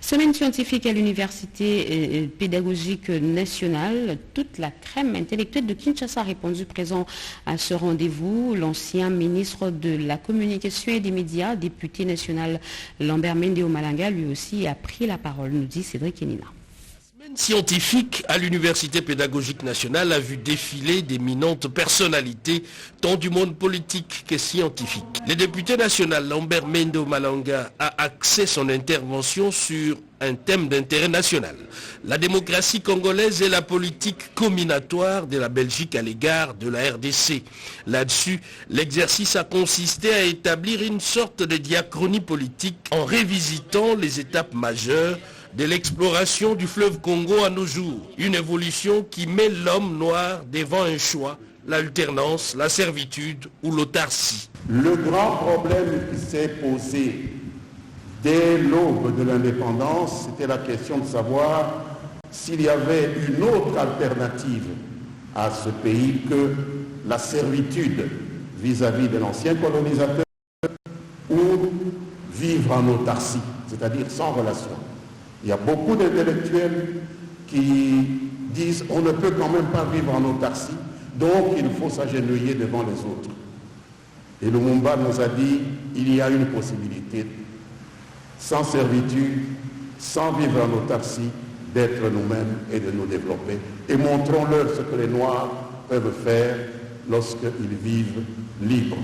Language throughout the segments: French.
Semaine scientifique à l'Université pédagogique nationale. Toute la crème intellectuelle de Kinshasa a répondu présent à ce rendez-vous. L'ancien ministre de la Communication et des Médias, député national Lambert Mende Omalanga, lui aussi a pris la parole, nous dit Cédric Enina. Scientifique à l'Université pédagogique nationale a vu défiler d'éminentes personnalités tant du monde politique que scientifique. Le député national Lambert Mende Omalanga a axé son intervention sur un thème d'intérêt national, la démocratie congolaise et la politique combinatoire de la Belgique à l'égard de la RDC. Là-dessus, l'exercice a consisté à établir une sorte de diachronie politique en révisitant les étapes majeures de l'exploration du fleuve Congo à nos jours. Une évolution qui met l'homme noir devant un choix, l'alternance, la servitude ou l'autarcie. Le grand problème qui s'est posé dès l'aube de l'indépendance, c'était la question de savoir s'il y avait une autre alternative à ce pays que la servitude vis-à-vis de l'ancien colonisateur ou vivre en autarcie, c'est-à-dire sans relation. Il y a beaucoup d'intellectuels qui disent on ne peut quand même pas vivre en autarcie, donc il faut s'agenouiller devant les autres. Et Lumumba nous a dit il y a une possibilité, sans servitude, sans vivre en autarcie, d'être nous-mêmes et de nous développer. Et montrons-leur ce que les Noirs peuvent faire lorsqu'ils vivent libres.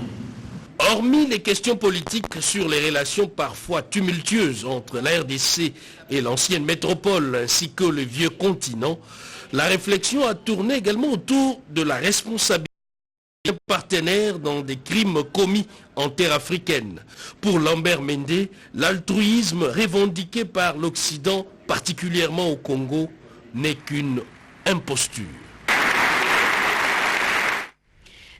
Hormis les questions politiques sur les relations parfois tumultueuses entre la RDC et l'ancienne métropole ainsi que le vieux continent, la réflexion a tourné également autour de la responsabilité des partenaires dans des crimes commis en terre africaine. Pour Lambert Mende, l'altruisme revendiqué par l'Occident, particulièrement au Congo, n'est qu'une imposture.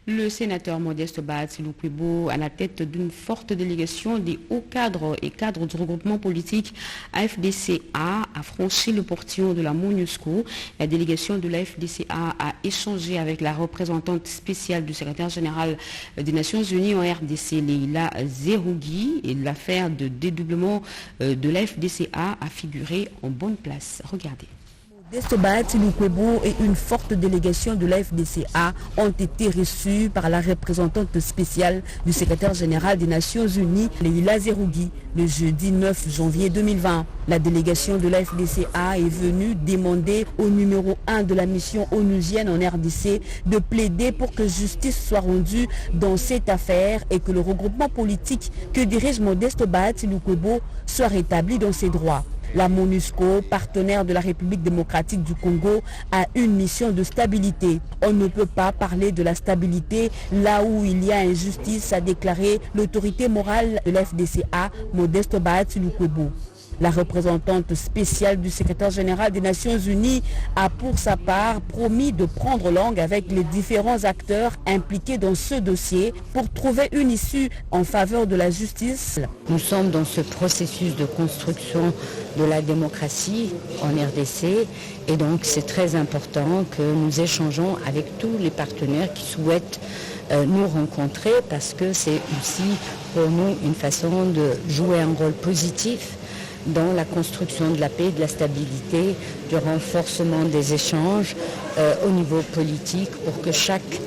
Le sénateur Modeste Bahati Lukwebo, à la tête d'une forte délégation des hauts cadres et cadres du regroupement politique AFDCA, a franchi le portillon de la MONUSCO. La délégation de l'AFDCA a échangé avec la représentante spéciale du secrétaire général des Nations Unies en RDC, Leila Zerougui, et l'affaire de dédoublement de l'AFDCA a figuré en bonne place. Regardez. Modeste Bahati Lukwebo et une forte délégation de l'AFDCA ont été reçus par la représentante spéciale du secrétaire général des Nations Unies, Leila Zerougui, le jeudi 9 janvier 2020. La délégation de l'AFDCA est venue demander au numéro 1 de la mission onusienne en RDC de plaider pour que justice soit rendue dans cette affaire et que le regroupement politique que dirige Modeste Bahati Lukwebo soit rétabli dans ses droits. La MONUSCO, partenaire de la République démocratique du Congo, a une mission de stabilité. On ne peut pas parler de la stabilité là où il y a injustice, a déclaré l'autorité morale de l'FDCA, Modeste Bahati Lukwebo. La représentante spéciale du secrétaire général des Nations Unies a pour sa part promis de prendre langue avec les différents acteurs impliqués dans ce dossier pour trouver une issue en faveur de la justice. Nous sommes dans ce processus de construction de la démocratie en RDC et donc c'est très important que nous échangeons avec tous les partenaires qui souhaitent nous rencontrer parce que c'est aussi pour nous une façon de jouer un rôle positif dans la construction de la paix, de la stabilité, du renforcement des échanges au niveau politique pour que chaque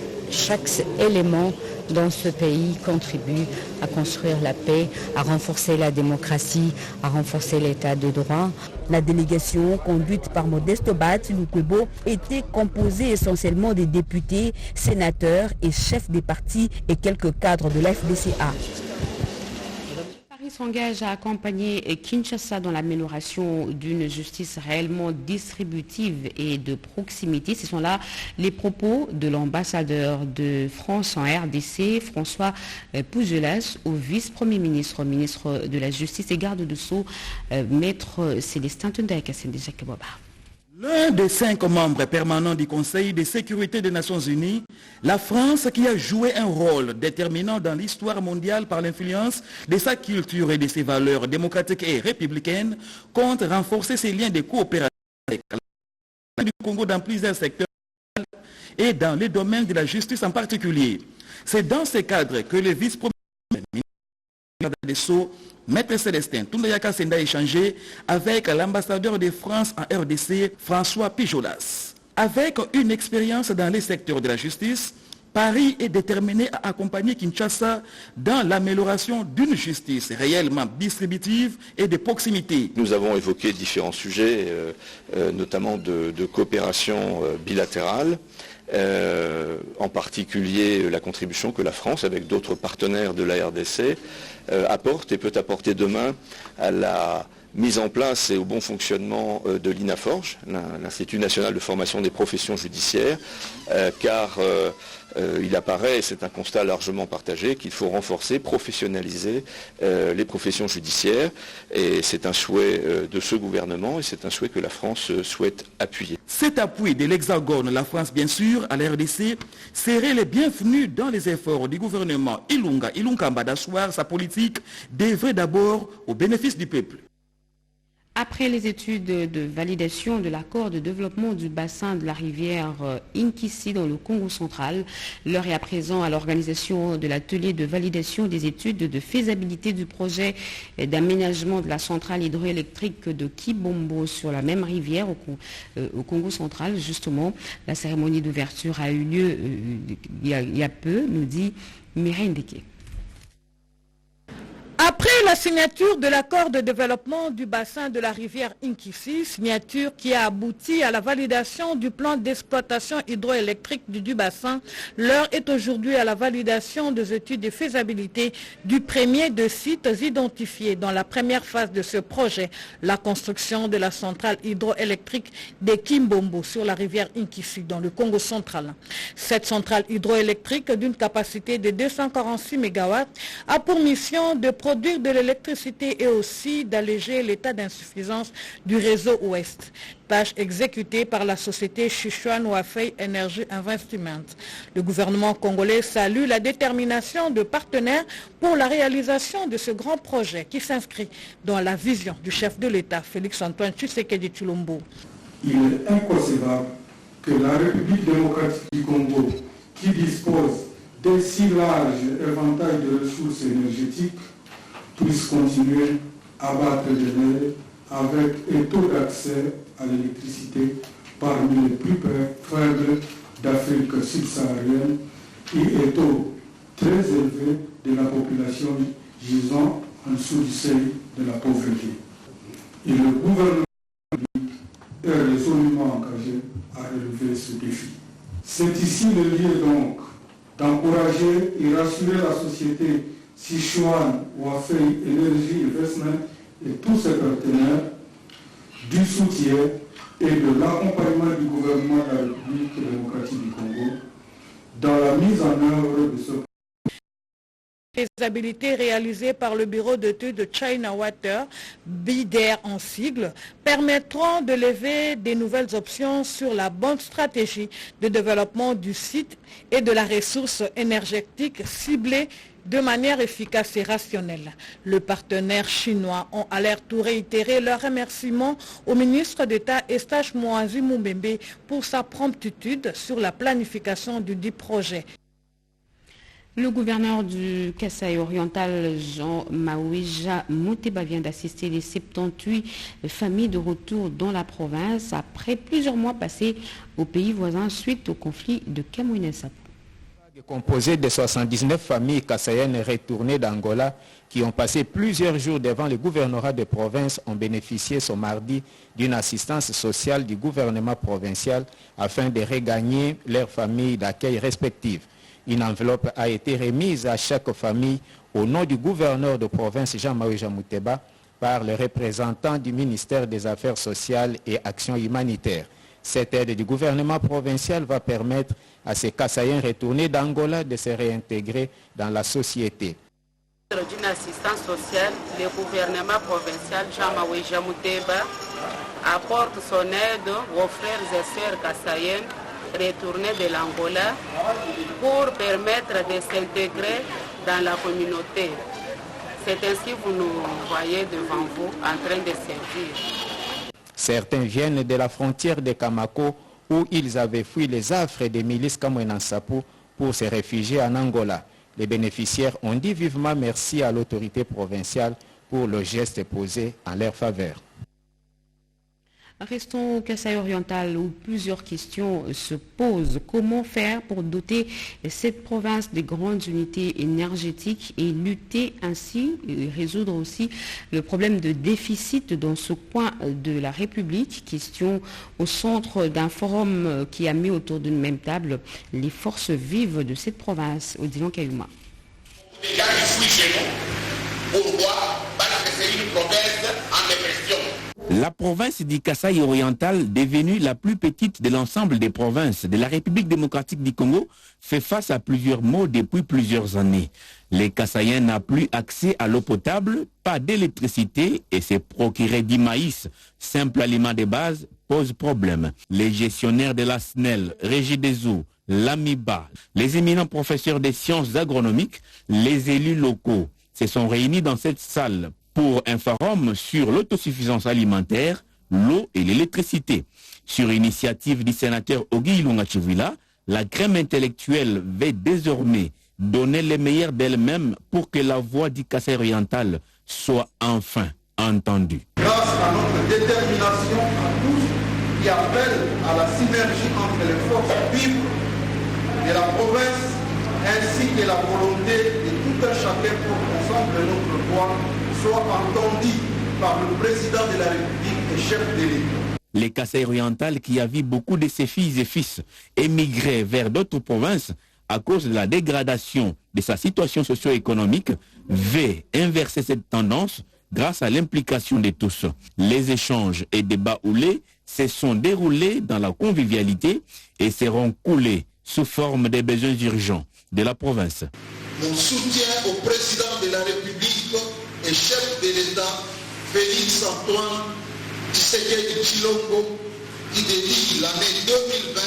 élément dans ce pays contribue à construire la paix, à renforcer la démocratie, à renforcer l'état de droit. La délégation conduite par Modeste Bahati Lukwebo était composée essentiellement des députés, sénateurs et chefs des partis et quelques cadres de l'FDCA. S'engage à accompagner Kinshasa dans l'amélioration d'une justice réellement distributive et de proximité. Ce sont là les propos de l'ambassadeur de France en RDC, François Pougelas, au vice-premier ministre, ministre de la Justice et garde de Sceaux, maître Célestin Tundek-Assendé-Jacques-Boba. L'un des 5 membres permanents du Conseil de sécurité des Nations Unies, la France qui a joué un rôle déterminant dans l'histoire mondiale par l'influence de sa culture et de ses valeurs démocratiques et républicaines, compte renforcer ses liens de coopération avec du Congo dans plusieurs secteurs et dans les domaines de la justice en particulier. C'est dans ce cadre que le vice-premier des Sceaux, Maître Célestin Toundayaka Senda a échangé avec l'ambassadeur de France en RDC, François Pijolas. Avec une expérience dans les secteurs de la justice, Paris est déterminé à accompagner Kinshasa dans l'amélioration d'une justice réellement distributive et de proximité. Nous avons évoqué différents sujets, notamment de coopération bilatérale, en particulier la contribution que la France, avec d'autres partenaires de la RDC, apporte et peut apporter demain à la mise en place et au bon fonctionnement de l'INAFORGE, l'Institut national de formation des professions judiciaires, car il apparaît, et c'est un constat largement partagé, qu'il faut renforcer, professionnaliser les professions judiciaires, et c'est un souhait de ce gouvernement et c'est un souhait que la France souhaite appuyer. Cet appui de l'Hexagone, la France bien sûr, à la RDC, serait le bienvenu dans les efforts du gouvernement Ilunga d'asseoir sa politique d'œuvrer d'abord au bénéfice du peuple. Après les études de validation de l'accord de développement du bassin de la rivière Inkisi dans le Congo central, l'heure est à présent à l'organisation de l'atelier de validation des études de faisabilité du projet d'aménagement de la centrale hydroélectrique de Kibombo sur la même rivière au Congo central. Justement, la cérémonie d'ouverture a eu lieu il y a peu, nous dit Mireille Ndeke. Après la signature de l'accord de développement du bassin de la rivière Inkisi, signature qui a abouti à la validation du plan d'exploitation hydroélectrique du bassin, l'heure est aujourd'hui à la validation des études de faisabilité du premier de sites identifiés dans la première phase de ce projet, la construction de la centrale hydroélectrique de Kimbombo sur la rivière Inkisi dans le Congo central. Cette centrale hydroélectrique d'une capacité de 246 MW a pour mission de produire de l'électricité et aussi d'alléger l'état d'insuffisance du réseau ouest. Tâche exécutée par la société Sichuan Wafei Energy Investment. Le gouvernement congolais salue la détermination de partenaires pour la réalisation de ce grand projet qui s'inscrit dans la vision du chef de l'État, Félix-Antoine Tshisekedi Tshilombo. Il est inconcevable que la République démocratique du Congo, qui dispose d'un si large éventail de ressources énergétiques, puisse continuer à battre de l'air avec un taux d'accès à l'électricité parmi les plus faibles d'Afrique subsaharienne et un taux très élevé de la population gisant en dessous du seuil de la pauvreté. Et le gouvernement est résolument engagé à relever ce défi. C'est ici le lieu donc d'encourager et rassurer la société Sichuan Wafei Energy Investment et tous ses partenaires du soutien et de l'accompagnement du gouvernement de la République démocratique du Congo dans la mise en œuvre de ce projet. Faisabilité réalisée par le bureau d'études de China Water, BIDER en sigle, permettront de lever des nouvelles options sur la bonne stratégie de développement du site et de la ressource énergétique ciblée de manière efficace et rationnelle. Le partenaire chinois ont à leur tour réitéré leur remerciement au ministre d'État Eustache Moazi Mumbembe pour sa promptitude sur la planification du dit projet. Le gouverneur du Kasaï oriental, Jean Maouija Mouteba, vient d'assister les 78 familles de retour dans la province après plusieurs mois passés au pays voisin suite au conflit de Kamouina-Sapo. Composé de 79 familles kassaïennes retournées d'Angola qui ont passé plusieurs jours devant le gouvernorat de province ont bénéficié ce mardi d'une assistance sociale du gouvernement provincial afin de regagner leurs familles d'accueil respectives. Une enveloppe a été remise à chaque famille au nom du gouverneur de province Jean-Marie Mouteba par le représentant du ministère des Affaires sociales et Actions humanitaires. Cette aide du gouvernement provincial va permettre à ces Kassaïens retournés d'Angola de se réintégrer dans la société. D'une assistance sociale, le gouvernement provincial Jean-Marie Mouteba apporte son aide aux frères et sœurs kassaïennes retournés de l'Angola pour permettre de s'intégrer dans la communauté. C'est ainsi que vous nous voyez devant vous en train de servir. Certains viennent de la frontière de Kamako où ils avaient fui les affres des milices Kamouina-Sapo pour se réfugier en Angola. Les bénéficiaires ont dit vivement merci à l'autorité provinciale pour le geste posé en leur faveur. Restons au Kasaï oriental où plusieurs questions se posent. Comment faire pour doter cette province de grandes unités énergétiques et lutter ainsi, résoudre aussi le problème de déficit dans ce coin de la République? Question au centre d'un forum qui a mis autour d'une même table les forces vives de cette province. Odilon Kayuma. Pourquoi? Parce que c'est une province en dépression. La province du Kasaï oriental, devenue la plus petite de l'ensemble des provinces de la République démocratique du Congo, fait face à plusieurs maux depuis plusieurs années. Les Kasaïens n'ont plus accès à l'eau potable, pas d'électricité et se procurer du maïs, simple aliment de base, pose problème. Les gestionnaires de la SNEL, Régie des eaux, l'AMIBA, les éminents professeurs des sciences agronomiques, les élus locaux se sont réunis dans cette salle pour un forum sur l'autosuffisance alimentaire, l'eau et l'électricité. Sur initiative du sénateur Ogi Ilunga Chivila, la crème intellectuelle veut désormais donner le meilleur d'elle-même pour que la voix du Kasaï oriental soit enfin entendue. Grâce à notre détermination à tous qui appelle à la synergie entre les forces vives de la province ainsi que la volonté de tout un chacun pour qu'ensemble notre voix soit entendu par le président de la République et chef de l'État. Les Kasaï oriental qui a vu beaucoup de ses filles et fils émigrer vers d'autres provinces à cause de la dégradation de sa situation socio-économique veut inverser cette tendance grâce à l'implication de tous. Les échanges et débats houlés se sont déroulés dans la convivialité et seront coulés sous forme des besoins urgents de la province. Mon soutien au président de la République et chef de l'État, Félix Antoine Tshisekedi Tshilombo, qui dédie l'année 2020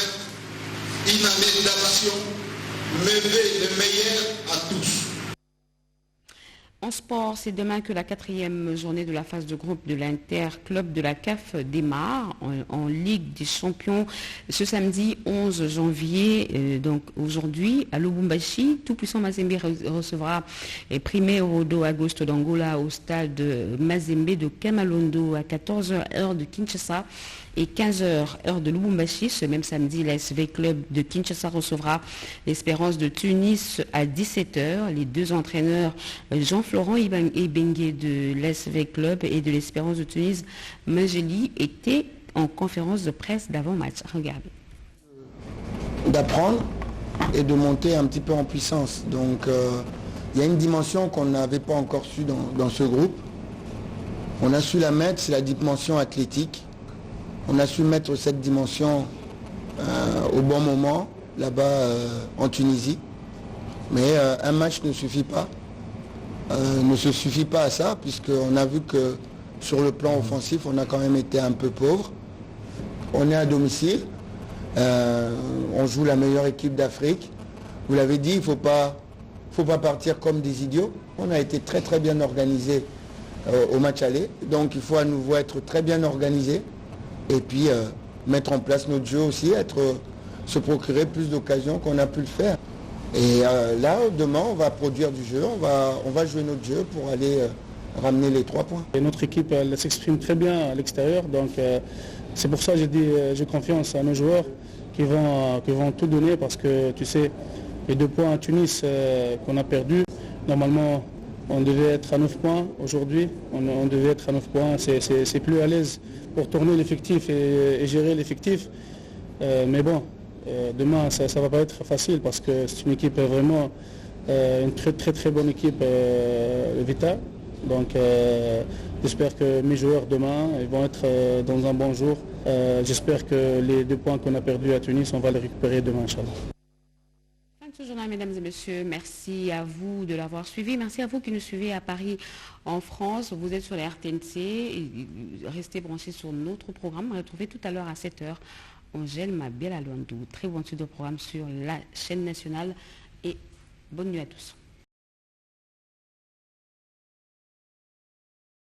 une année d'action, me veut le meilleur à tous. En sport, c'est demain que la 4e journée de la phase de groupe de l'Interclub de la CAF démarre en Ligue des Champions ce samedi 11 janvier. Donc aujourd'hui, à Lubumbashi, tout-puissant Mazembe recevra Primeiro do Agosto d'Angola au stade Mazembe de Kamalondo à 14h heure de Kinshasa et 15h heure de Lubumbashi. Ce même samedi, l'ASV Club de Kinshasa recevra l'Espérance de Tunis à 17h. Les deux entraîneurs Jean-Florent Ibengue de l'ASV Club et de l'Espérance de Tunis, Mangeli, étaient en conférence de presse d'avant-match. Regardez. D'apprendre et de monter un petit peu en puissance. Donc il y a une dimension qu'on n'avait pas encore su dans ce groupe. On a su la mettre, c'est la dimension athlétique. On a su mettre cette dimension au bon moment, là-bas en Tunisie. Mais un match ne suffit pas. Ne se suffit pas à ça, puisqu'on a vu que sur le plan offensif, on a quand même été un peu pauvre. On est à domicile. On joue la meilleure équipe d'Afrique. Vous l'avez dit, il ne faut pas partir comme des idiots. On a été très très bien organisé au match aller. Donc il faut à nouveau être très bien organisé. Et puis mettre en place notre jeu aussi, se procurer plus d'occasions qu'on a pu le faire. Et là, demain, on va produire du jeu, on va jouer notre jeu pour aller ramener les 3 points. Et notre équipe, elle s'exprime très bien à l'extérieur, donc c'est pour ça que j'ai confiance à nos joueurs qui vont tout donner, parce que tu sais, les 2 points à Tunis qu'on a perdus, normalement on devait être à 9 points aujourd'hui, on devait être à 9 points, c'est plus à l'aise pour tourner l'effectif et gérer l'effectif. Mais bon, demain ça ne va pas être facile, parce que c'est une équipe vraiment, une très très très bonne équipe, Vita. Donc j'espère que mes joueurs demain ils vont être dans un bon jour. J'espère que les 2 points qu'on a perdus à Tunis, on va les récupérer demain, Inch'Allah. Ce journal, mesdames et messieurs, merci à vous de l'avoir suivi. Merci à vous qui nous suivez à Paris, en France. Vous êtes sur la RTNC. Restez branchés sur notre programme. Retrouvez tout à l'heure à 7h Angèle Mabel Alondou. Très bon suite de programme sur la chaîne nationale et bonne nuit à tous.